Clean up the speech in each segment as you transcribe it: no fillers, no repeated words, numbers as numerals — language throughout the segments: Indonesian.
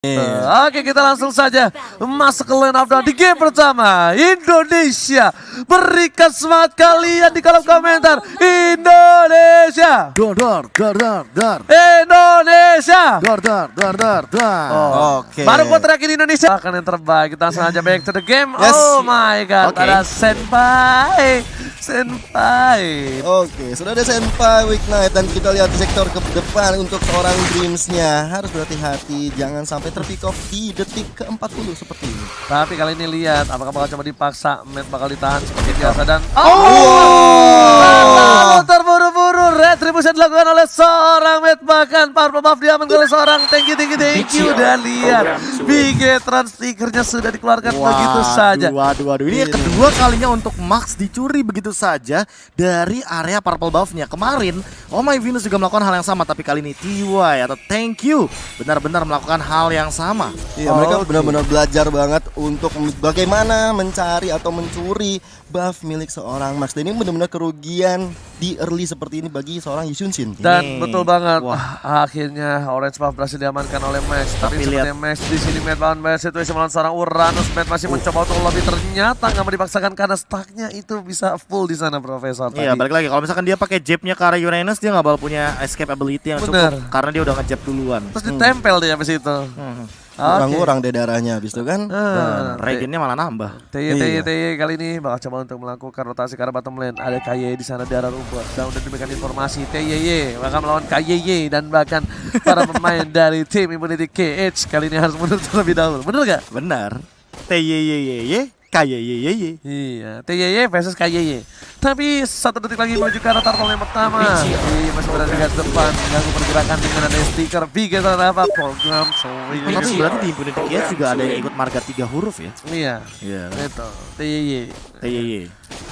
Oke, kita langsung saja masuk ke line up dan di game pertama Indonesia. Berikan semangat kalian di kolom komentar. Indonesia. Dor. Indonesia. Dor. Oke. Baru buat terakhir Indonesia. Akan yang terbaik. Kita langsung aja back to the game. Yes. Oh my god. Oke. Ada Senpai. Oke, sudah ada Senpai Week Night dan kita lihat di sektor ke depan untuk seorang Dreams-nya. Harus berhati-hati, jangan sampai terpick off di detik ke-40 seperti ini. Tapi kali ini lihat apakah bakal coba dipaksa. Matt bakal ditahan seperti biasa dan lalu terburu-buru retribution dilakukan oleh seorang Matt, bahkan Purple Buff diamankan oleh seorang thank you dan lihat Bigetron stikernya sudah dikeluarkan begitu saja. Waduh. Ini yang kedua kalinya untuk Max dicuri begitu saja dari area Purple Buff-nya. Kemarin Oh My Venus juga melakukan hal yang sama, tapi kali ini TY atau Thank You benar-benar melakukan hal yang sama. Iya, mereka benar-benar belajar banget untuk bagaimana mencari atau mencuri buff milik seorang Max. Dan ini benar-benar kerugian di early seperti ini bagi seorang Yusunshin. Dan betul banget. Akhirnya Orange Buff berhasil diamankan oleh Max. Tapi sepertinya Max di sini Matt bound by situasi melawan seorang Uranus. Matt masih mencoba untuk lobby, ternyata nggak mau dipaksakan karena stacknya itu bisa full di sana, Profesor. Iya, balik lagi kalau misalkan dia pakai jabnya ke arah Uranus, dia nggak bakal punya escape ability yang cukup karena dia udah ngejab duluan. Terus ditempel dia habis itu. Kurang deh darahnya habis itu kan. Regennya malah nambah. TY kali ini bakal coba untuk melakukan rotasi ke arah bottom lane. Ada KYY di sana, darah rumput. Dan udah diberikan informasi TY bakal melawan KYY dan bahkan para pemain dari tim Immunity KH kali ini harus mundur terlebih dahulu. Bener gak? Benar. TYYYY KYYYY. Iya, TYY versus KYY. Tapi 1 detik lagi menuju ke arah turtle yang pertama. Masih berada di garis depan, mengganggu pergerakan dengan ada stiker Bigetron apa program. Tapi berarti di Impunity KH juga ada yang ikut marga 3 huruf ya? Iya, itu TYY.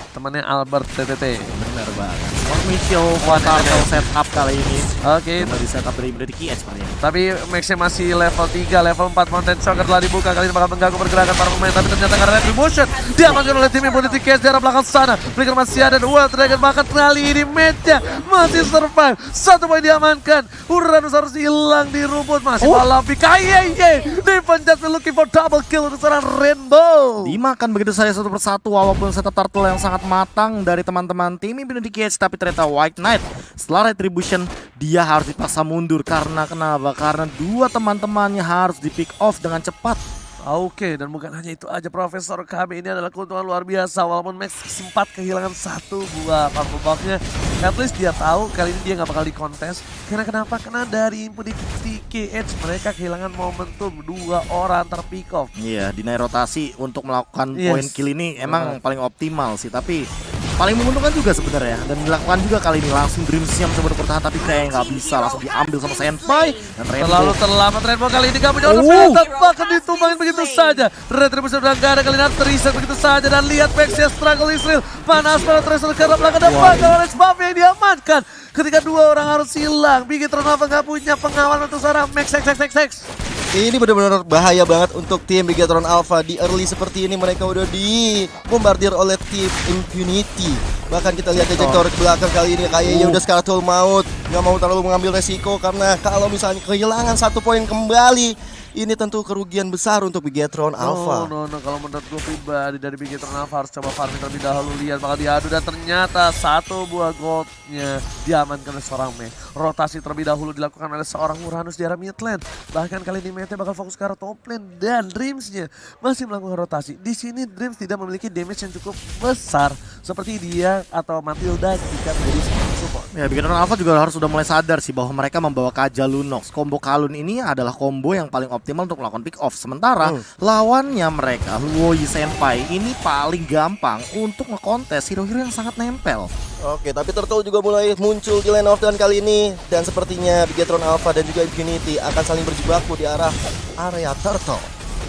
Temannya Albert TTT. Benar banget. Official portal setup kali ini. Oke. Dari setup dari Impunity KH sepertinya. Tapi Max-nya masih level 3, level 4 Mountain Shocker telah dibuka. Kali ini bakal mengganggu pergerakan para pemain. Tapi ternyata karena Retribution diamankan oleh tim Impunity KH di arah belakang sana. Flicker masih ada, Wild Dragon bahkan kali ini match-nya masih survive. 1 poin diamankan. Uranus harus hilang di rumput. Masih Malapi KYY dipencet, looking for double kill untuk seorang Rainbow. Dimakan begitu saja satu persatu walaupun setup turtle yang sangat matang dari teman-teman tim Impunity KH. Tapi ternyata White Knight setelah Retribution dia harus dipaksa mundur. Karena kenapa? Karena dua teman-temannya harus di pick off dengan cepat. Oke, dan bukan hanya itu aja, Profesor kami ini adalah keuntungan luar biasa. Walaupun Max sempat kehilangan 1 buah Purple Buff-nya, at least dia tahu kali ini dia nggak bakal dikontes. Karena kenapa? Karena dari Impunity KH mereka kehilangan momentum 2 orang terpick off. Iya, dinaik rotasi untuk melakukan poin kill ini emang paling optimal sih, tapi paling menguntungkan juga sebenarnya, dan dilakukan juga kali ini. Langsung Dreams-nya mencoba bertahan tapi kayak nggak bisa, langsung diambil sama Senpai dan terlalu terlambat. Rainbow kali ini gak punya orang bahkan ditumbangin begitu saja. Retribution udah gak ada, kali ini terreset begitu saja. Dan lihat Max-nya struggle Israel, panas banget terreset ke arah belakang dan bakal Orange Buff yang diamankan ketika 2 orang harus hilang. Bigetron apa gak punya pengawal untuk seorang Max. Ini benar-benar bahaya banget untuk tim Bigetron Alpha. Di early seperti ini mereka udah dibombardir oleh tim Impunity. Bahkan kita lihat ejector ke belakang kali ini kayaknya udah Scartul Maut. Gak mau terlalu mengambil resiko karena kalau misalnya kehilangan 1 poin kembali, ini tentu kerugian besar untuk Bigetron Alpha. Kalau menurut gue pribadi dari Bigetron Alpha harus coba farming terlebih dahulu. Lihat bakal diadu dan ternyata 1 buah goldnya diamankan oleh seorang Max. Rotasi terlebih dahulu dilakukan oleh seorang Uranus di arah mid lane. Bahkan kali ini Matt bakal fokus ke arah top lane dan Dreams-nya masih melakukan rotasi. Di sini Dreams tidak memiliki damage yang cukup besar seperti dia atau Matilda jika menjadi support. Ya, Bigetron Alpha juga harus sudah mulai sadar sih bahwa mereka membawa Kaja Lunox. Combo Kalun ini adalah combo yang paling optimal untuk melakukan pick off. Sementara lawannya mereka, Luoyi Senpai, ini paling gampang untuk ngekontes hero-hero yang sangat nempel. Oke, tapi Turtle juga mulai muncul di lane off dan kali ini. Dan sepertinya Bigetron Alpha dan juga Impunity akan saling berjibaku di arah area Turtle.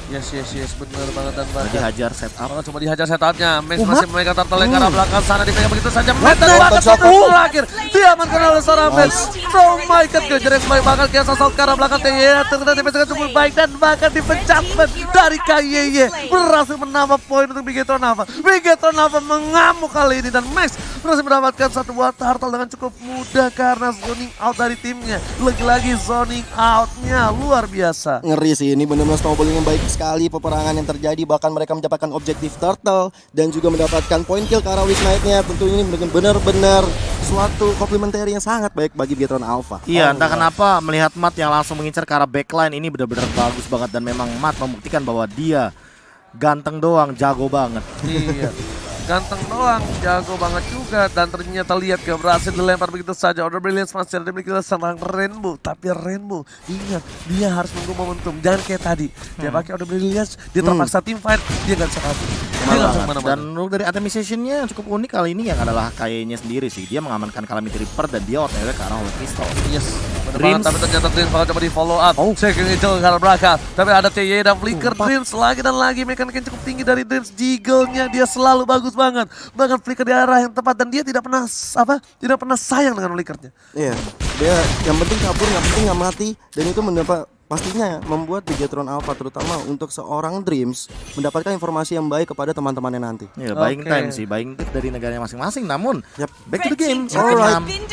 Yes, bener banget dan banget. Dihajar setup. Coba dihajar setupnya. Max Umat. masih memegang turtle yang ke arah belakang sana, dipegang begitu saja. Max dan What? bahkan satu terakhir diamankan oleh seorang Max. Oh my god, kejar yang baik banget Kiasa Salt ke arah belakang. Ya, ternyata defense cukup baik dan bahkan dipencet dari KYY berhasil menambah poin untuk Bigetron Alpha. Bigetron Alpha mengamuk kali ini dan Max berhasil mendapatkan satu buah turtle dengan cukup mudah karena zoning out dari timnya. Lagi-lagi zoning outnya luar biasa. Ngeri sih, ini benar-benar snowballing yang baik sekali peperangan yang terjadi, bahkan mereka mendapatkan objektif turtle dan juga mendapatkan point kill ke arah Wiz Knight-nya. Tentu ini benar-benar suatu komplementari yang sangat baik bagi Bigetron Alpha. Iya, entah kenapa melihat Matt yang langsung mengincar ke arah backline ini benar-benar bagus banget dan memang Matt membuktikan bahwa dia ganteng doang, jago banget. Iya, ganteng doang, jago banget juga. Dan ternyata lihat gak berhasil dilempar begitu saja. Order Brilliance masih ada dimiliki serang Rainbow. Tapi Rainbow, ingat, dia harus menunggu momentum. Jangan kayak tadi, dia pakai Order Brilliance, dia terpaksa team fight, dia gak bisa kabur. Dia nggak bisa kemana-mana. Dan untuk dari itemization-nya cukup unik kali ini yang adalah kayaknya sendiri sih. Dia mengamankan Calamity Reaper dan dia OTW ke arah Holy Crystal. Yes, bener Dreams. banget, tapi ternyata Dreams bakal coba di follow up. Checking Angel ke arah belakang. Tapi ada TY dan Flicker. Dreams lagi dan lagi, mekanik yang cukup tinggi dari Dreams. Jiggle-nya dia selalu bagus banget. Bahkan Flicker di arah yang tepat dan dia tidak pernah tidak pernah sayang dengan Flickernya. Iya, dia yang penting kabur, yang penting nggak mati, dan itu mendapat pastinya membuat Bigetron Alpha terutama untuk seorang Dreams mendapatkan informasi yang baik kepada teman-temannya nanti. Ya, buying Oke. time sih, buying tip dari negaranya masing-masing. Namun, Yap. back to the game.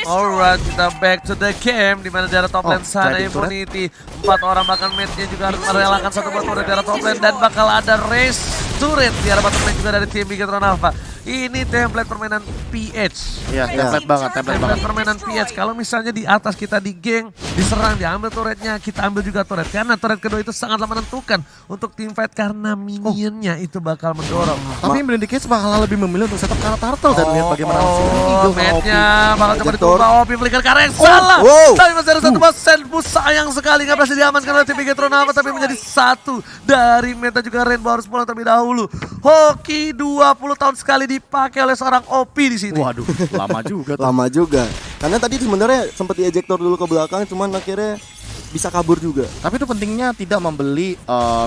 Alright, kita back to the game di mana di arah top lane sana jadi turret. Impunity. 4 orang bahkan mate-nya juga harus merelakan satu buat turret di arah top lane dan bakal ada race turret di arah bottom lane juga dari tim Bigetron Alpha. Ini template permainan PH. Ya, template banget, template banget. Template permainan PH. Kalau misalnya di atas kita di geng, diserang, diambil turretnya, kita ambil juga turret. Karena turret kedua itu sangatlah menentukan untuk tim fight karena minionnya itu bakal mendorong. Tapi Brindicate bakal lebih memilih untuk setup karena turtle dan lihat bagaimana hasilnya. Eagle sama Mate-nya OP. bakal coba Vector. ditumpa OP Flicker karena yang salah. wow. Tapi masih ada satu persen. Sayang sekali nggak berhasil diamankan oleh tim Bigetron Alpha, tapi menjadi satu dari meta juga Rainbow harus pulang terlebih dahulu. Hoki 20 tahun sekali dipakai oleh seorang OP di sini. Waduh, lama juga tuh. Lama juga, karena tadi sebenarnya sempat diejektor dulu ke belakang, cuman akhirnya bisa kabur juga. Tapi itu pentingnya tidak membeli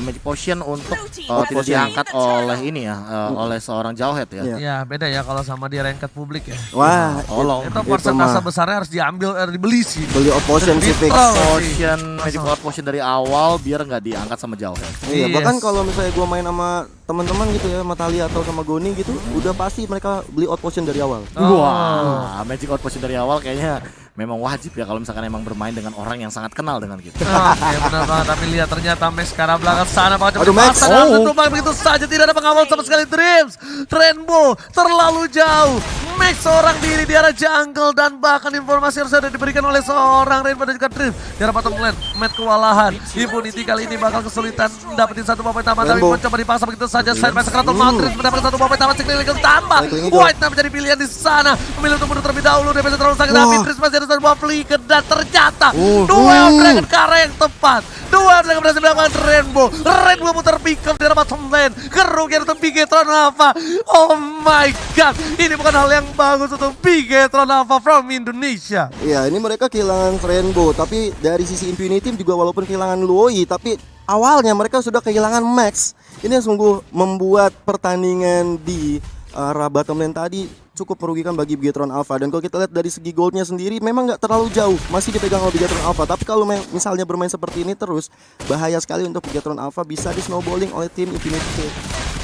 Magic Potion untuk tidak diangkat oleh ini ya, oleh seorang Jawhead ya. Iya. Ya beda ya kalau sama dia ranked publik ya. Wah, Tolong. Itu persentase besarnya harus diambil, dibeli sih. beli option sih fix. Literal. Potion, Magic Potion dari awal biar nggak diangkat sama Jawhead. Iya, Yes. bahkan kalau misalnya gua main sama teman-teman gitu ya, sama Talia atau sama Goni gitu, udah pasti mereka beli out potion dari awal. Wah, Magic Potion dari awal kayaknya memang wajib ya kalau misalkan emang bermain dengan orang yang sangat kenal dengan kita. Oke, benar banget. Tapi lihat ternyata Max ke arah belakang sana bakal coba Aduh, Max. dipasang langsung tumbang begitu saja, tidak ada pengawal sama sekali. Dreams, Rainbow terlalu jauh. Max seorang diri di arah jungle dan bahkan informasi harus ada diberikan oleh seorang Rainbow dan juga Dreams di arah bottom lane. Matt kewalahan. Impunity kali ini bakal kesulitan dapetin satu poin tambah, tapi Rainbow. mencoba dipasang begitu saja. Side by Secret Dreams mendapatkan satu poin tambah, Cycling tambah. Cycling itu. White menjadi pilihan di sana. Memilih untuk mundur terlebih dahulu, dia bisa terlalu sakit tapi Wah. Dreams masih ada satu buah flicker dan ternyata duel Dragon ke arah yang tepat. Duel Dragon berhasil melakukan Rainbow. Rainbow muter pick up di arah bottom lane. Kerugian untuk Bigetron Alpha. Oh my god, ini bukan hal yang bagus untuk Bigetron Alpha from Indonesia. Iya, ini mereka kehilangan Rainbow, tapi dari sisi Impunity juga walaupun kehilangan Luoi, tapi awalnya mereka sudah kehilangan Max. Ini yang sungguh membuat pertandingan di arah bottom lane tadi cukup merugikan bagi Bigetron Alpha. Dan kalau kita lihat dari segi goldnya sendiri memang nggak terlalu jauh, masih dipegang oleh Bigetron Alpha. Tapi kalau misalnya bermain seperti ini terus, bahaya sekali untuk Bigetron Alpha, bisa di snowballing oleh tim Infinity.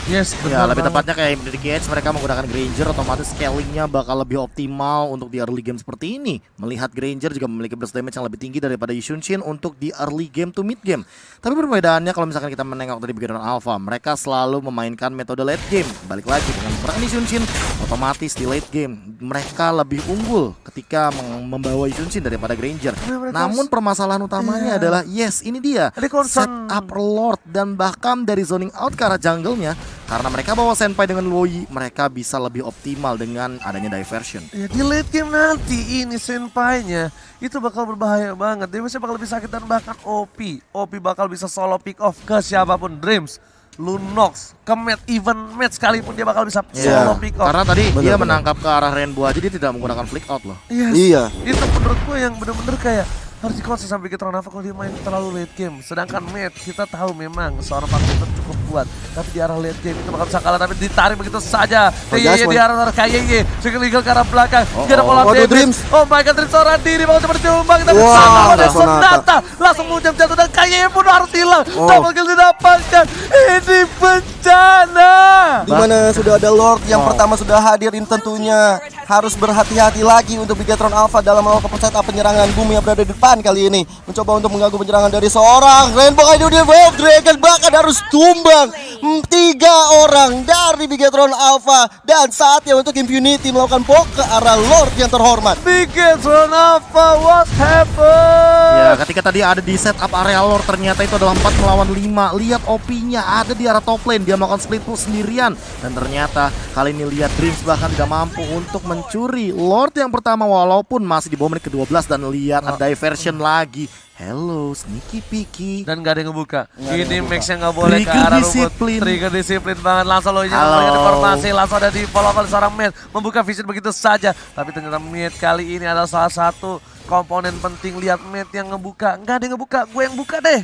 Yes, Ya, lebih tepatnya kayak Brindicate mereka menggunakan Granger, otomatis scalingnya bakal lebih optimal untuk di early game seperti ini. Melihat Granger juga memiliki burst damage yang lebih tinggi daripada Yushunshin untuk di early game to mid game. Tapi perbedaannya kalau misalkan kita menengok dari Bigetron Alpha, mereka selalu memainkan metode late game. Balik lagi dengan peran Yushunshin, otomatis di late game mereka lebih unggul ketika membawa Yushunshin daripada Granger. Namun permasalahan utamanya adalah yes, ini dia Ada concern. setup Lord dan bahkan dari zoning out ke arah jungle-nya. Karena mereka bawa Senpai dengan Luoyi, mereka bisa lebih optimal dengan adanya diversion. Ya, di late game nanti ini Senpai-nya itu bakal berbahaya banget. Dia bisa bakal lebih sakit dan bahkan OP bakal bisa solo pick off ke siapapun. Dreams, Lunox, ke even match sekalipun dia bakal bisa solo pick off. Karena tadi dia Benar-benar. menangkap ke arah Rainbow aja dia tidak menggunakan flick out loh. Yes. Iya. Itu menurut gue yang bener-bener kayak harus dikonsisten sampai Bigetron Alpha kalau dia main terlalu late game. Sedangkan Matt kita tahu memang seorang Farmington cukup kuat, tapi di arah late game itu bakal bisa kalah, tapi ditarik begitu saja. TYY di arah KYY, Legal ke arah belakang, tidak ada pola Waduh, damage. Dreams. Oh my god, Dreams seorang diri mau coba ditumbang, tapi Wah, sama ada ada Sonata langsung mujam jatuh dan KYY pun harus hilang. Double kill didapatkan. Ini bencana. Dimana sudah ada Lord yang pertama sudah hadir, ini tentunya harus berhati-hati lagi untuk Bigetron Alpha dalam melakukan setup penyerangan. Boom yang berada di depan kali ini mencoba untuk mengganggu penyerangan dari seorang Rainbow ID dia Wave Dragon, bahkan harus tumbang 3 orang dari Bigetron Alpha, dan saatnya untuk Impunity melakukan poke ke arah Lord yang terhormat. Bigetron Alpha, what happened? Ya, ketika tadi ada di setup area Lord, ternyata itu adalah 4 melawan 5. Lihat OP-nya ada di arah top lane, dia melakukan split push sendirian. Dan ternyata kali ini lihat Dreams bahkan tidak mampu untuk mencuri Lord yang pertama walaupun masih di bawah menit ke-12, dan lihat ada diversion lagi. Hello, sneaky peaky. Dan gak ada yang ngebuka. Ini Max-nya gak boleh ke Trigger arah disiplin. rumput. Trigger disiplin banget. Langsung lo Halo. memberikan informasi. Langsung ada di follow up oleh seorang Matt. Membuka vision begitu saja. Tapi ternyata Matt kali ini adalah salah satu komponen penting. Lihat Matt yang ngebuka. Gak ada yang ngebuka. Gue yang buka deh.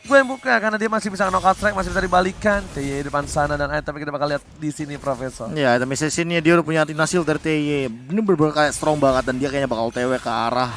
Gue yang buka karena dia masih bisa knockout strike. Masih bisa dibalikan. TY depan sana dan tapi kita bakal lihat di sini Profesor. Ya, tapi sesinya dia udah punya anti-nasil dari TY. Ini bener-bener kayak strong banget, dan dia kayaknya bakal TW ke arah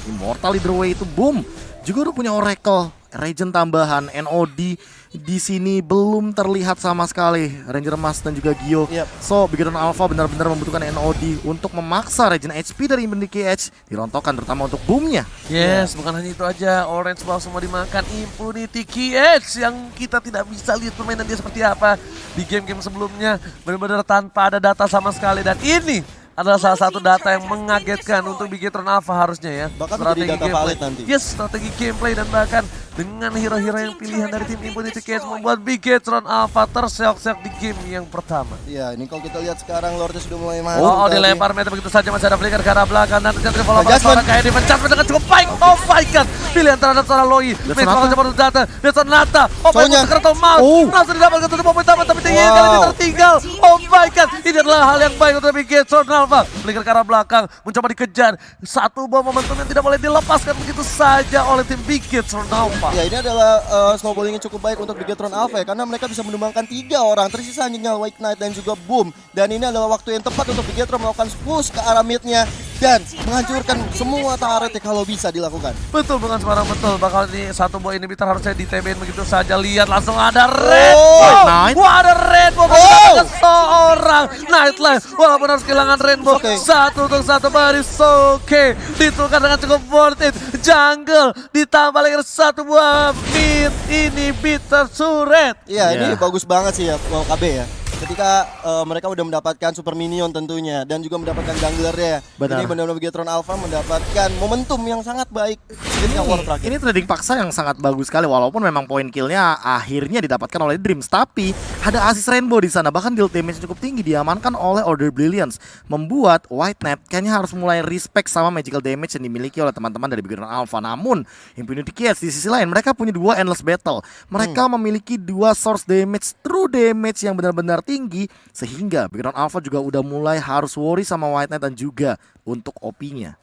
Immortal either way itu. Boom. Juga udah punya Oracle, Regen tambahan, NOD di sini belum terlihat sama sekali. Ranger Mas dan juga Gio. Yep. So, Bigetron Alpha benar-benar membutuhkan NOD untuk memaksa Regen HP dari Impunity Edge dirontokkan, terutama untuk boomnya. Yes, bukan hanya itu aja. Orange ball semua dimakan. Impunity KH yang kita tidak bisa lihat permainan dia seperti apa di game-game sebelumnya. Benar-benar tanpa ada data sama sekali. Dan ini adalah salah satu data yang mengagetkan untuk Bigetron Alpha harusnya ya. Bahkan menjadi data valid nanti. Yes, strategi gameplay dan bahkan dengan hero-hero yang pilihan dari tim Impunity KH membuat Bigetron Alpha terseok-seok di game yang pertama. Ya, ini kalau kita lihat sekarang Lordnya sudah mulai masuk. Oh, tadi. dilempar meter begitu saja, masih ada flicker ke arah belakang dan ternyata follow up Adjustment. seorang kayak dipencet dengan cukup baik. Oh my god, pilihan terhadap seorang Loi. Max bakal coba untuk datang, dan Sonata. Oh my Soalnya. god, Secret Mouse. Langsung didapatkan satu poin utama, tapi TY kali ini tertinggal. Oh my god, ini adalah hal yang baik untuk Bigetron Alpha. Flicker ke arah belakang, mencoba dikejar. Satu buah momentum yang tidak boleh dilepaskan begitu saja oleh tim Bigetron Alpha. Ya, ini adalah snowballing yang cukup baik untuk Bigetron Alpha ya, karena mereka bisa menumbangkan 3 orang, tersisa hanya White Knight dan juga Boom. Dan ini adalah waktu yang tepat untuk Bigetron melakukan push ke arah midnya dan menghancurkan semua turret kalau bisa dilakukan. Betul, bukan sembarang betul. Bakal ini satu buah inhibitor harusnya di-TB-in begitu saja. Lihat langsung ada Rainbow. Knight. Wah, ada Rainbow. Mendapatkan seorang Nightlife. Walaupun harus kehilangan Rainbow. Oke. Satu untuk satu baris. Oke. Ditukar dengan cukup worth it. Jungle. Ditambah lagi satu buah mid inhibitor turret. Iya, ini Ya. bagus banget sih ya KB ya. Ketika mereka udah mendapatkan super minion tentunya dan juga mendapatkan junglernya. Benar. Ini benar-benar Bigetron Alpha mendapatkan momentum yang sangat baik ketika war terakhir. Ini trading paksa yang sangat bagus sekali, walaupun memang poin killnya akhirnya didapatkan oleh Dreams, tapi ada assist Rainbow di sana, bahkan deal damage cukup tinggi diamankan oleh Order Brilliance, membuat White Knight kayaknya harus mulai respect sama magical damage yang dimiliki oleh teman-teman dari Bigetron Alpha. Namun Impunity KH di sisi lain mereka punya 2 endless battle, mereka memiliki 2 source damage, true damage yang benar-benar tinggi, sehingga Bigetron Alpha juga udah mulai harus worry sama White Knight dan juga untuk OP-nya.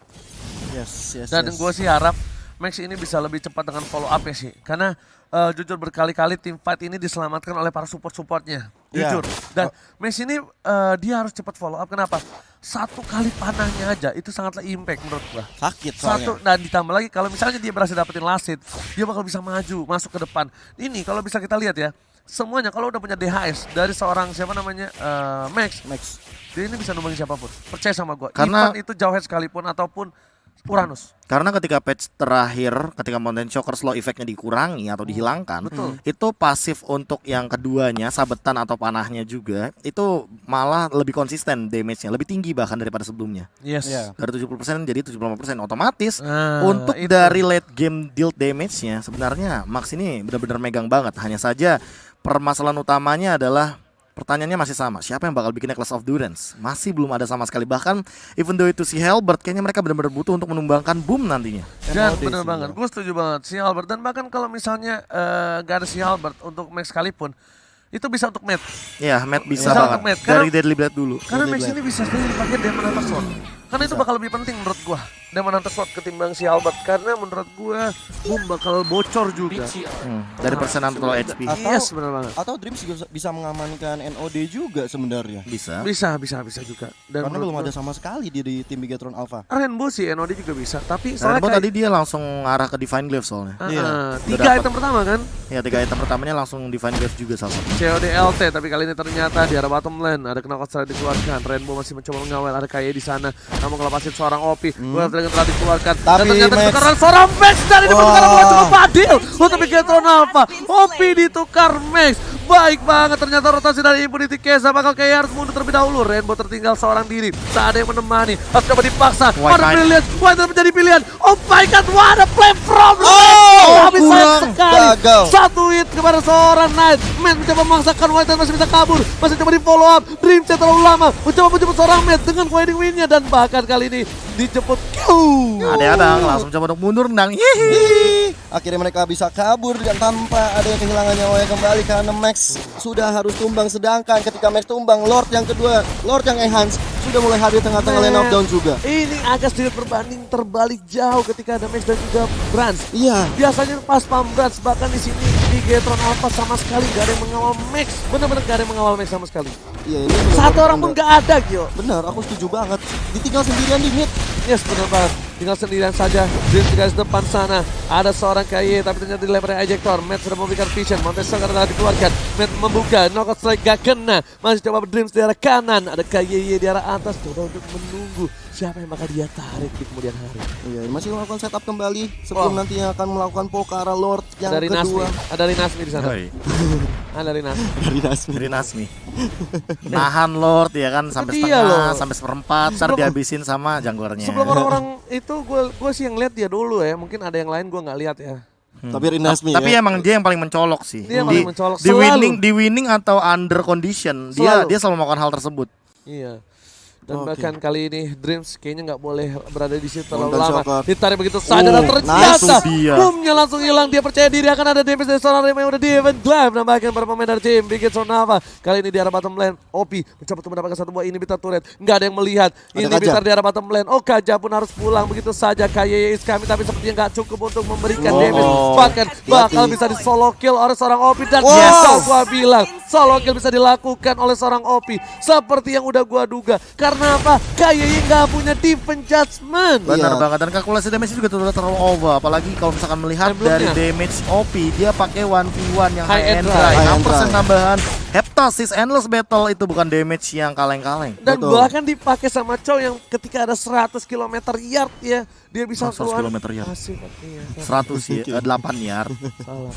Yes. Dan gue sih harap Max ini bisa lebih cepat dengan follow up ya sih. Karena jujur berkali-kali tim fight ini diselamatkan oleh para support-supportnya. Jujur. Dan Max ini dia harus cepat follow up. Kenapa? Satu kali panahnya aja itu sangatlah impact menurut gua. Sakit Satu, soalnya. dan ditambah lagi kalau misalnya dia berhasil dapetin last hit, dia bakal bisa maju, masuk ke depan. Ini kalau bisa kita lihat ya, semuanya kalau udah punya DHS dari seorang siapa namanya Max, dia ini bisa numbangin siapapun. Percaya sama gua. Karena- Even itu Jawhead sekalipun ataupun Uranus. Karena ketika patch terakhir, ketika Mountain Shocker slow effect-nya dikurangi atau dihilangkan, Betul. itu pasif untuk yang keduanya, sabetan atau panahnya juga, itu malah lebih konsisten damage-nya, lebih tinggi bahkan daripada sebelumnya. Yes. Iya. Dari 70% jadi 75%, otomatis Nah, untuk itu. dari late game deal damage-nya sebenarnya Max ini benar-benar megang banget. Hanya saja permasalahan utamanya adalah pertanyaannya masih sama, siapa yang bakal bikin Necklace of Durance? Masih belum ada sama sekali. Bahkan even though itu si Halberd, kayaknya mereka benar-benar butuh untuk menumbangkan Boom nantinya. Dan NOD bener sih, banget, gue setuju banget si Albert. Dan bahkan kalau misalnya gak ada si Albert untuk Max sekalipun, itu bisa untuk Matt. Ya, Matt bisa Bisa banget untuk Matt, dari karena- Deadly Blade dulu. Karena Max ini bisa sendiri dipakai Demon Attack Sword. Karena itu bakal lebih penting menurut gua. Demon Hunter Sword ketimbang si Albert. Karena menurut gua Boom bakal bocor juga. Dari persenan total HP. Yes, benar banget. Atau Dreams juga bisa mengamankan NOD juga sebenarnya. Bisa. Bisa juga. Dan Karena menurut belum gua, ada sama sekali di tim Bigetron Alpha. Rainbow sih NOD juga bisa. Tapi Rainbow soalnya tadi dia langsung arah ke Divine Glaive soalnya. Iya. tiga item pertama kan Ya 3 item pertamanya langsung Divine Glaive juga salah satu. COD LT, tapi kali ini ternyata di arah bottom lane ada knockout strike dikeluarkan. Rainbow masih mencoba mengawal, ada KAY di sana. Namun ngelepasin seorang OP, Wave Dragon telah dikeluarkan. Dan Tapi ternyata Max- ditukar seorang Max dan ini pertukaran bukan cukup adil untuk Bigetron Alpha. OP ditukar Max. Baik banget, ternyata rotasi dari Impunity Kesa bakal KAY harus mundur terlebih dahulu. Rainbow tertinggal seorang diri, tak ada yang menemani. Harus coba dipaksa. White Ada Knight. Brilliant, White Knight menjadi pilihan. Oh my god, what a play from habis sayang kurang. sekali. Gagal. Satu hit kepada seorang Knight. Man mencoba memaksakan White Knight masih bisa kabur, masih coba di follow up. Dream Chat terlalu lama mencoba menjemput seorang Matt dengan wedding win-nya dan bahkan kali ini dijemput Q. Ada langsung coba untuk mundur nendang. Hihi. Akhirnya mereka bisa kabur dan tanpa ada yang kehilangan nyawanya kembali karena Max sudah harus tumbang. Sedangkan ketika Max tumbang, Lord yang kedua, Lord yang enhance sudah mulai hadir tengah-tengah lane of down juga. Ini agak sedikit berbanding terbalik jauh ketika ada Max dan juga Brans. Iya. Biasanya pas pam Brans, bahkan di sini di Bigetron Alpha sama sekali gak ada yang mengawal Max. Benar-benar gak ada yang mengawal Max sama sekali. Iya, ini benar-benar Satu orang pun anda- gak ada, Gio. Benar, aku setuju banget. Ditinggal sendirian di mid. Yes, benar banget. Tinggal sendirian saja. Dream di garis depan sana. Ada seorang KAY tapi ternyata dilemparnya ejector. Matt sudah memberikan vision. Montesor karena dikeluarkan. Matt membuka. Knockout strike gak kena. Masih coba Dreams di arah kanan. Ada KAY di arah atas. Coba untuk menunggu siapa yang bakal dia tarik di kemudian hari. Iya, masih melakukan setup kembali sebelum Wow. nantinya akan melakukan poke ke arah Lord yang Dari Nasmi. kedua. Ada dari Nasmi di sana. Ada dari Nasmi. Dari Nasmi. Dari Nasmi. Nahan Lord ya kan sampai dia setengah, loh. sampai seperempat, ntar Sebelum- dihabisin sama junglernya. Sebelum orang-orang itu gue sih yang lihat dia dulu ya. Mungkin ada yang lain gue nggak lihat ya. Tapi Rinasmi Tapi ya. emang dia yang paling mencolok sih. Dia yang paling mencolok, di selalu. winning atau under condition, Selalu. dia selalu melakukan hal tersebut. Iya. Dan Oke. bahkan kali ini Dreams kayaknya nggak boleh berada di situ terlalu Golden lama. Shocker. Ditarik begitu saja dan nice ternyata tuh dia. boomnya langsung hilang. Dia percaya diri akan ada damage dari seorang Rema yang udah di event Glaive. Nambahkan para pemain dari tim Bigetron Alpha. Kali ini di arah bottom lane, OP mencoba untuk mendapatkan satu buah inhibitor turret. Nggak ada yang melihat. Ada Inhibitor Kaja. di arah bottom lane. Oh, Kaja pun harus pulang begitu saja. KAY is kami tapi sepertinya nggak cukup untuk memberikan damage. Bahkan bakal bisa di solo kill oleh seorang OP dan Wow. bisa gua bilang solo kill bisa dilakukan oleh seorang OP seperti yang udah gua duga. Karena apa? KAY nggak punya defense judgment. Benar Iya. banget, dan kalkulasi damage juga sudah terlalu over. Apalagi kalau misalkan melihat Sebelumnya. dari damage OP, dia pakai 1v1 yang High high and and dry. dry. High and 6% dry. tambahan Heptasis Endless Battle itu bukan damage yang kaleng-kaleng. Dan Betul. bahkan dipakai sama Chow yang ketika ada 100 km yard ya, dia bisa 100 keluar. km yard. Asik, iya, 100 ya, 8 yard, salah.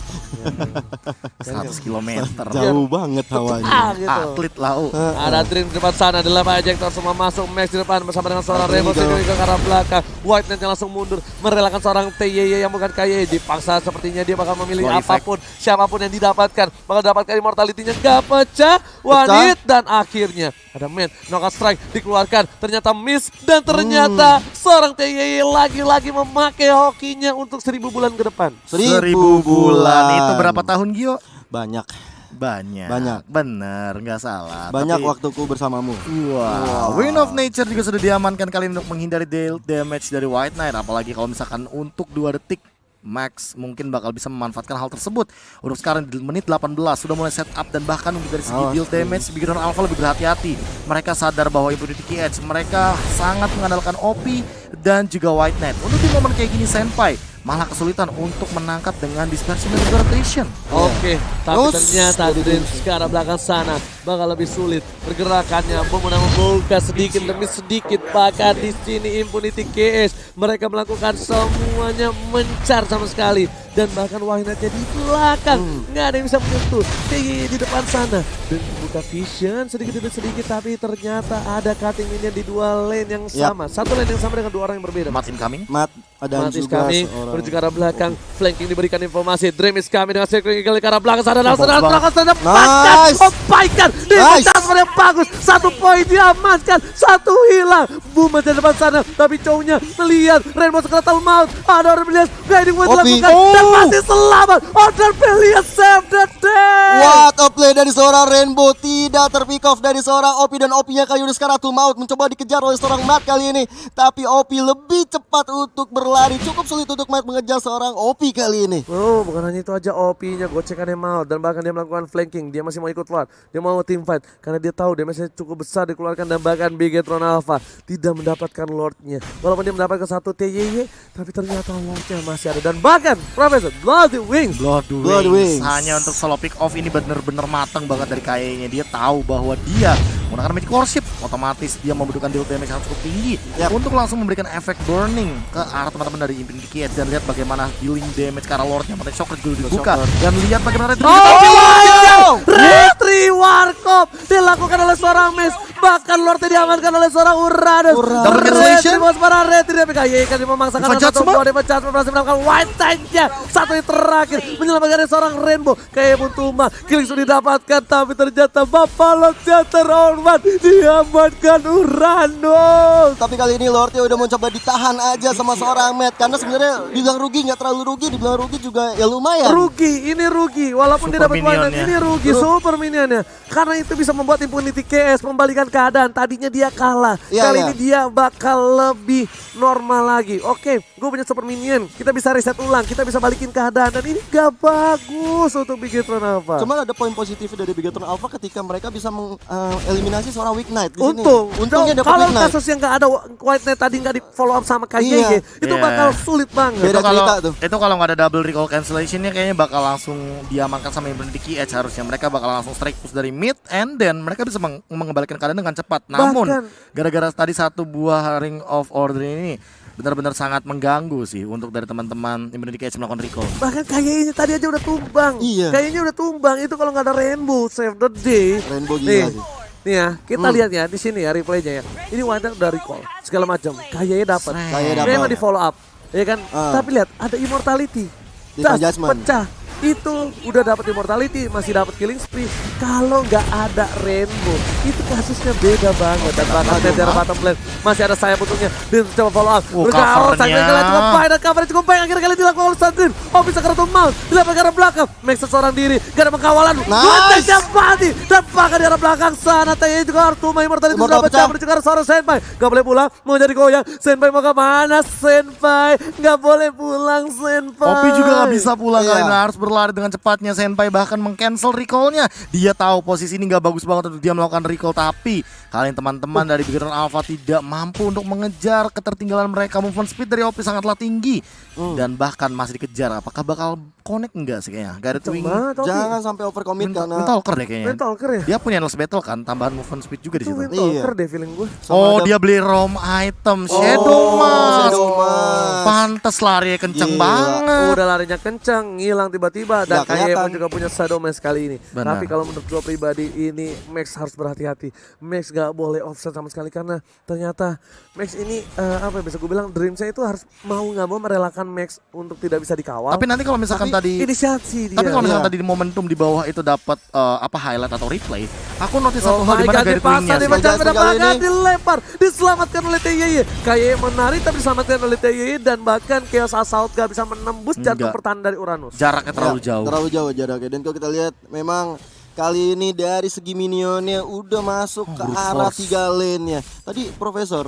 100 km. Jauh banget hawanya. Ah, gitu. Atlet lau. Ada Dream di depan sana, adalah ejector semua masuk, Max di depan bersama dengan seorang Rebel Hijau. ke arah belakang. White Knight yang langsung mundur, merelakan seorang TYY yang bukan KAY. Dipaksa sepertinya dia bakal memilih Slow effect. apapun, siapapun yang didapatkan, bakal dapatkan immortality-nya gak pecah. Wanit dan akhirnya ada man, knockout strike dikeluarkan, ternyata miss dan ternyata seorang TYY lagi-lagi memakai hokinya untuk 1000 bulan ke depan. 1000 bulan. Itu berapa tahun Gio? Banyak. Banyak. Banyak. Bener, nggak salah. Banyak Tapi- waktuku bersamamu. Wow. Wind of Nature juga sudah diamankan kali ini untuk menghindari damage dari White Knight. Apalagi kalau misalkan untuk 2 detik Max mungkin bakal bisa memanfaatkan hal tersebut. Untuk sekarang di menit 18 sudah mulai setup dan bahkan untuk dari segi Awas. deal damage Bigetron Alpha lebih berhati-hati. Mereka sadar bahwa Impunity Edge mereka sangat mengandalkan OP dan juga White Knight. Untuk di momen kayak gini Senpai malah kesulitan untuk menangkap dengan dispersion dan rotation. Oke, tapi Terus, ternyata dari Dreams ke arah belakang sana bakal lebih sulit pergerakannya. Pemenang membuka sedikit demi sedikit. Bahkan di sini Impunity KS mereka melakukan semuanya mencar sama sekali. Dan bahkan Wahinatnya di belakang nggak ada yang bisa menyentuh. TYY di depan sana dan buka vision sedikit demi sedikit, tapi ternyata ada cutting minion di 2 lane yang Yap. sama. Satu lane yang sama dengan 2 orang yang berbeda. Mat incoming. Mat ada Matis juga kami seorang. menuju ke arah belakang, flanking diberikan informasi. Dream is kami dengan circling eagle ke arah belakang sana langsung Bagus banget. langsung Nice. Opaikan di Nice. transfer yang bagus. 1 poin diamankan, 1 hilang. Boom di depan sana, tapi cowoknya melihat Rainbow segera tahu maut. Ada orang melihat guiding buat Opi. dilakukan dan masih selamat. Order Pelias save the day. What a up play dari seorang Rainbow, tidak terpick off dari seorang OP, dan OP-nya kali ini sekarang Maut mencoba dikejar oleh seorang Matt kali ini. Tapi OP lebih cepat untuk berlari, cukup sulit untuk Matt mengejar seorang OP kali ini. Oh, bukan hanya itu aja, OP-nya gocekannya Maut, dan bahkan dia melakukan flanking. Dia masih mau ikut fight, dia mau team fight karena dia tahu dia masih cukup besar dikeluarkan, dan bahkan Bigetron Alpha tidak mendapatkan Lordnya. Walaupun dia mendapatkan satu TYY, tapi ternyata Lordnya masih ada, dan bahkan Profesor Bloody Wings. Blood Wings hanya untuk solo pick off ini bener-bener matang banget dari KAY-nya. Dia tahu bahwa dia menggunakan Magic Warship, otomatis dia membutuhkan deal damage yang cukup tinggi untuk langsung memberikan efek burning ke arah teman-teman dari Infinity Key. Dan lihat bagaimana healing damage karena Lordnya, pada shocker dulu dibuka, dan lihat bagaimana Retri Warkop dilakukan oleh seorang Max, bahkan Lordnya diamankan oleh seorang Uranus. Double cancellation. Bos para Retri, tapi KAY kan memaksakan Diva satu Judgment. buah Diva Judgment berhasil melakukan white tank-nya. Satu yang terakhir menyelamatkan seorang Rainbow. KAY pun tumbang, killing sudah didapatkan, tapi ternyata Bapak Lordnya terhormat diamankan Uranus. Tapi kali ini Lordnya udah mencoba ditahan aja sama seorang Matt, karena sebenarnya dibilang rugi nggak terlalu rugi, dibilang rugi juga ya lumayan. Rugi, ini rugi. Walaupun dia Super dapat warna, minionnya. ini rugi super minionnya. Karena itu bisa membuat Impunity KS membalikan keadaan. Tadinya dia kalah, Iya, kali iya. ini dia bakal lebih normal lagi. Oke, gue punya super minion, kita bisa reset ulang, kita bisa balikin keadaan, dan ini gak bagus untuk Bigetron Alpha. Cuman ada poin positif dari Bigetron Alpha ketika mereka bisa mengeliminasi seorang Weak Knight di sini. Untungnya dapat kalau Weak Knight. kasus yang gak ada White Knight tadi gak di follow up sama KYG, Iya. itu Iya. bakal sulit banget. Beda cerita tuh. Itu kalau nggak ada double recall cancellationnya kayaknya bakal langsung diamankan sama Infinity Key Edge. Harusnya mereka bakal langsung strike push dari mid, and then mereka bisa mengembalikan keadaan dengan cepat. Namun Bahkan- gara-gara tadi satu buah Ring of Order ini benar-benar sangat mengganggu sih untuk dari teman-teman Infinity Key Edge melakukan recall. Bahkan kayaknya tadi aja udah tumbang. Iya. Kayaknya udah tumbang. Itu kalau nggak ada Rainbow save the day. Rainbow gila Nih, sih. nih ya, kita lihat ya di sini ya replaynya ya. Ini Wanda udah recall segala macam. Kayaknya dapat. Kayaknya dapat. Memang di follow up, ya kan? Ah. Tapi lihat ada immortality. Diva Das, Judgment. pecah. Itu udah dapat immortality, masih dapat killing spree. Kalau nggak ada Rainbow, itu kasusnya beda banget. Dan bahkan dari bottom lane masih ada sayap untungnya. Dia coba follow up. Covernya. Kalian cukup baik, dan covernya cukup baik. Akhirnya kalian dilakukan oleh Sandrin. Oh, bisa kartu mouse, dilakukan ke arah belakang. Max seorang diri, gak ada pengkawalan. Nice. Nice. Mati. Dan bahkan di arah belakang sana, Tanya juga kartu immortality Immortal sudah pecah. pecah. Menuju ke arah seorang Senpai. Gak boleh pulang, mau jadi goyang. Senpai mau kemana? Senpai gak boleh pulang, Senpai. Opi juga nggak bisa pulang, Iya. kalian harus berlari dengan cepatnya. Senpai bahkan meng-cancel recall-nya. Dia tahu posisi ini nggak bagus banget untuk dia melakukan recall, tapi kalian teman-teman dari Bigetron Alpha tidak mampu untuk mengejar ketertinggalan mereka. Movement speed dari Opi sangatlah tinggi dan bahkan masih dikejar. Apakah bakal connect enggak sih kayaknya? Gak ada twing. Jangan sampai overcommit karena Mentalker deh kayaknya. Mentalker ya? Dia punya endless battle kan, tambahan movement speed juga di Itu situ. Mentalker deh feeling gue. Oh, ada- dia beli ROM item Shadow Mask. Shadow Mask. Pantes lari kenceng Gila. banget. Udah larinya kencang, ngilang tiba-tiba, dan Nggak kelihatan. kayaknya juga punya Shadow Mask kali ini. Benar. Tapi kalau menurut gue pribadi ini Max harus berhati-hati. Max gak boleh offset sama sekali karena ternyata Max ini apa ya, bisa gue bilang dreamsnya itu harus mau nggak mau merelakan Max untuk tidak bisa dikawal. Tapi nanti kalau misalkan tadi inisiasi dia. Tapi kalau misalkan Iya. tadi di momentum di bawah itu dapat apa highlight atau replay, aku notice satu Oh hal di my mana god, guide dipaksa, wingnya. dipecah, Sebagai kali bahkan ini. dilempar, diselamatkan oleh TYY. Kayak menari tapi diselamatkan oleh TYY, dan bahkan Chaos Assault gak bisa menembus jantung Enggak. pertahanan dari Uranus. Jaraknya terlalu Ya, jauh. Terlalu jauh jaraknya. Dan kalau kita lihat memang kali ini dari segi minionnya udah masuk ke brute arah force. 3 lane-nya. Tadi Profesor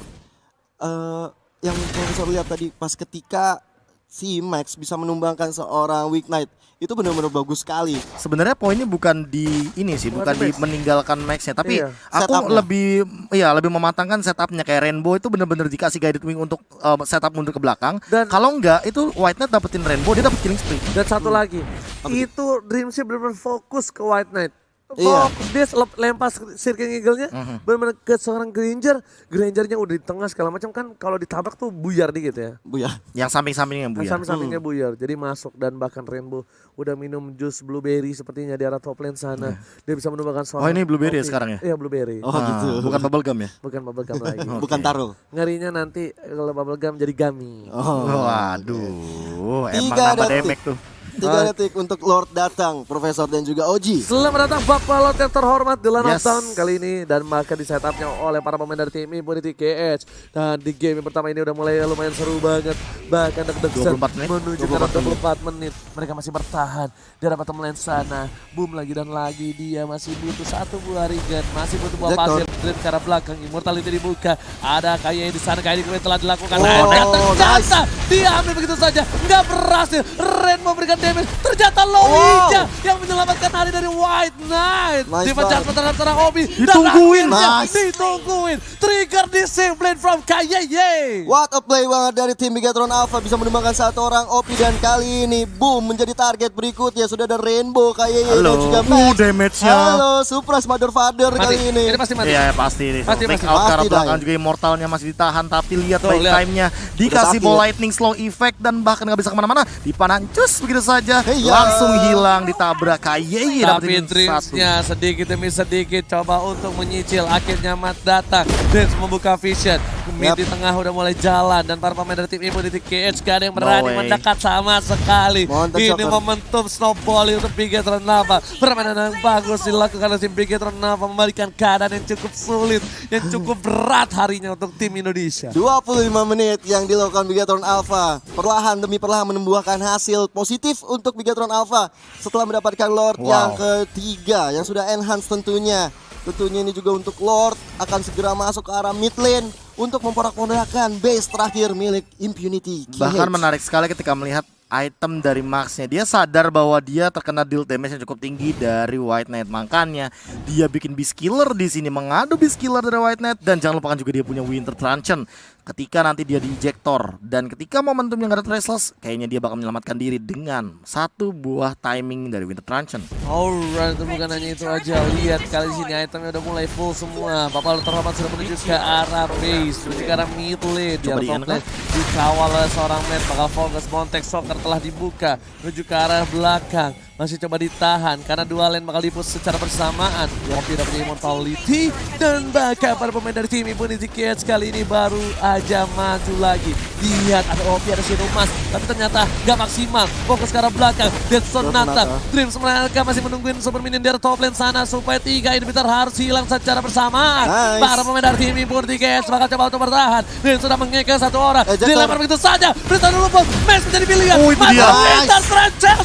yang Profesor lihat tadi pas ketika si Max bisa menumbangkan seorang Weak Knight, itu benar-benar bagus sekali. Sebenarnya poinnya bukan di ini sih, bukan di Max. meninggalkan Max-nya, tapi Iya. aku Setupnya. lebih mematangkan setupnya. Kayak Rainbow itu benar-benar dikasih guided wing untuk setup mundur ke belakang. Dan- Kalau enggak itu White Knight dapetin Rainbow, dia dapet killing spree. Dan satu lagi, itu Dreamsnya benar-benar fokus ke White Knight. Iya. Fokus, dia lempar Sirking Eagle-nya benar-benar ke seorang Granger. Grangernya udah di tengah segala macam, kan kalau ditabrak tuh buyar dikit ya. Bu ya. Yang samping-sampingnya Bu ya. Samping-sampingnya buyar, jadi masuk. Dan bahkan Rainbow udah minum jus blueberry sepertinya di arah top lane sana. Dia bisa menumbangkan Oh, ini blueberry ya sekarang ya? Iya, blueberry. Oh Ah, gitu. bukan bubblegum ya. Bukan bubblegum lagi. Bukan taro. Ngerinya nanti kalau bubblegum jadi gummy. Oh. Waduh, emang Tiga nambah detik. damage tuh. 3 detik untuk Lord datang, Profesor dan juga Oji. Selamat datang Bapak Lot yang terhormat di Lane of Yes. Town kali ini. Dan maka di setupnya oleh para pemain dari tim Impunity KH. Dan di game yang pertama ini udah mulai lumayan seru banget. Bahkan deg-degan 24 menit. menuju ke 24 menit. Mereka masih bertahan di arah bottom lane sana. Boom lagi dan lagi, dia masih butuh satu buah Rigan. Masih butuh buah Vector. pasir. Dream ke arah belakang, Immortality dibuka. Ada Kaye di sana, Kaye telah dilakukan. Oh, Ternyata diambil begitu saja. Nggak berhasil. Ren memberikan damage. Ternyata Loija yang menyelamatkan hari dari White Knight. Nice Dipecah banget. sementara antara Obi. Ditungguin. Dan akhirnya Nice. ditungguin. Trigger discipline from Kaye. What a play banget dari tim Bigatron Alpha, bisa menumbangkan satu orang OP, dan kali ini boom menjadi target berikutnya. Sudah ada Rainbow, Kaye dan Halo. juga Max. Damage-nya. Halo, Surprise Mother Father kali ini. Ini pasti mati. Iya pasti nih. Pasti, Take pasti. out ke arah Pasti belakang dah. juga Immortalnya masih ditahan, tapi lihat Tuh, play lihat. time-nya dikasih sakit. ball lightning slow effect dan bahkan nggak bisa kemana-mana. Dipanancus begitu saja, Heya. langsung hilang ditabrak Kaye. Tapi dapetin satu. Dreams-nya sedikit demi sedikit coba untuk menyicil. Akhirnya Mat datang. Dreams membuka vision. Mid Yap. di tengah udah mulai jalan. Dan para pemain dari tim Impunity KH gak ada yang berani way. mendekat sama sekali. Monster Ini Shocker. momentum snowball untuk Bigatron Alpha. Permainan yang bagus dilakukan oleh tim Bigatron Alpha, membalikan keadaan yang cukup sulit, yang cukup berat harinya untuk tim Indonesia. 25 menit yang dilakukan Bigatron Alpha, perlahan demi perlahan membuahkan hasil positif untuk Bigatron Alpha setelah mendapatkan Lord Wow. yang ketiga yang sudah enhance tentunya. Tentunya ini juga untuk Lord akan segera masuk ke arah mid lane untuk memporak-porandakan base terakhir milik Impunity KH. Bahkan menarik sekali ketika melihat item dari Max-nya. Dia sadar bahwa dia terkena deal damage yang cukup tinggi dari White Knight. Makanya dia bikin Beast Killer di sini, mengadu Beast Killer dari White Knight, dan jangan lupakan juga dia punya Winter Truncheon. Ketika nanti dia di ejector dan ketika momentumnya nggak ada Traceless, kayaknya dia bakal menyelamatkan diri dengan satu buah timing dari Winter Truncheon. Alright, itu bukan hanya itu aja. Lihat kali sini itemnya udah mulai full semua. Bapak terhormat sudah menuju ke arah base, menuju ke arah mid lane. Di Coba arah di top lane dikawal oleh seorang Matt. Bakal fokus Montek Soccer telah dibuka menuju ke arah belakang. Masih coba ditahan karena dua lane bakal dipush secara bersamaan. Opi dapat Immortality dan bahkan para pemain dari tim Impunity KH kali ini baru aja maju lagi. Lihat ada Opi, ada Shinumas, tapi ternyata gak maksimal. Fokus ke arah belakang. Dead Sonata. Dreams mereka masih menungguin super minion dari top lane sana supaya 3 inhibitor harus hilang secara bersamaan. Nice. Para pemain dari tim Impunity KH bakal coba untuk bertahan. Dreams sudah mengekang satu orang. Ejector. Dilempar begitu saja. Berita dulu pun Max menjadi pilihan. Oh, itu dia. Winter Nice. Truncheon.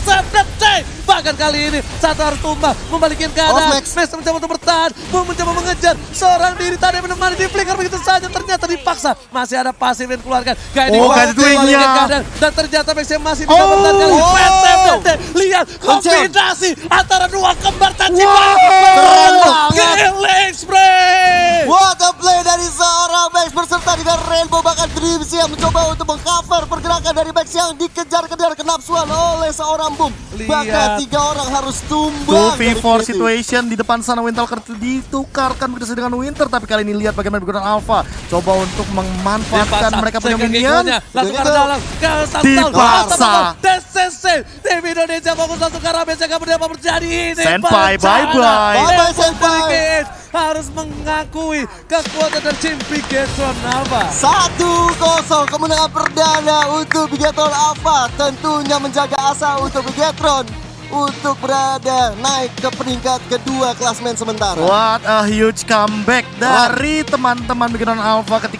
Bahkan kali ini satu harus tumbang, membalikin keadaan. Max. Max mencoba untuk bertahan, mencoba mengejar seorang diri tadi menemani di flicker begitu saja. Ternyata dipaksa, masih ada pasif yang dikeluarkan. Kayak Oh, Guided Wing-nya. dan ternyata Max masih bisa Oh. bertahan kali. Oh. PTPT, lihat kombinasi antara dua kembar caci Wow. Keren banget. Killing spree. What a play dari seorang Max berserta dengan Rainbow, bahkan Dreams yang mencoba untuk mengcover pergerakan dari Max yang dikejar-kejar kenapsuan oleh seorang Boom. Bahkan Lihat. 3 orang harus tumbang. 2v4 dari Impunity. situation di depan sana. Wintalker ditukarkan begitu dengan Winter, tapi kali ini lihat bagaimana Bigatron Alpha coba untuk memanfaatkan mereka punya minion. Langsung ke Begitu. dalam. Dipaksa. DCC. Tim Indonesia fokus langsung ke arah BC. Kemudian apa terjadi ini? Senpai, bye-bye. Bye-bye, Senpai. Harus mengakui kekuatan dari tim Bigatron Alpha. 1-0 kemenangan perdana untuk Bigatron Alpha. Tentunya menjaga asa untuk Bigatron untuk berada naik ke peringkat kedua klasmen sementara. What a huge comeback dari teman-teman Bigatron Alpha ketika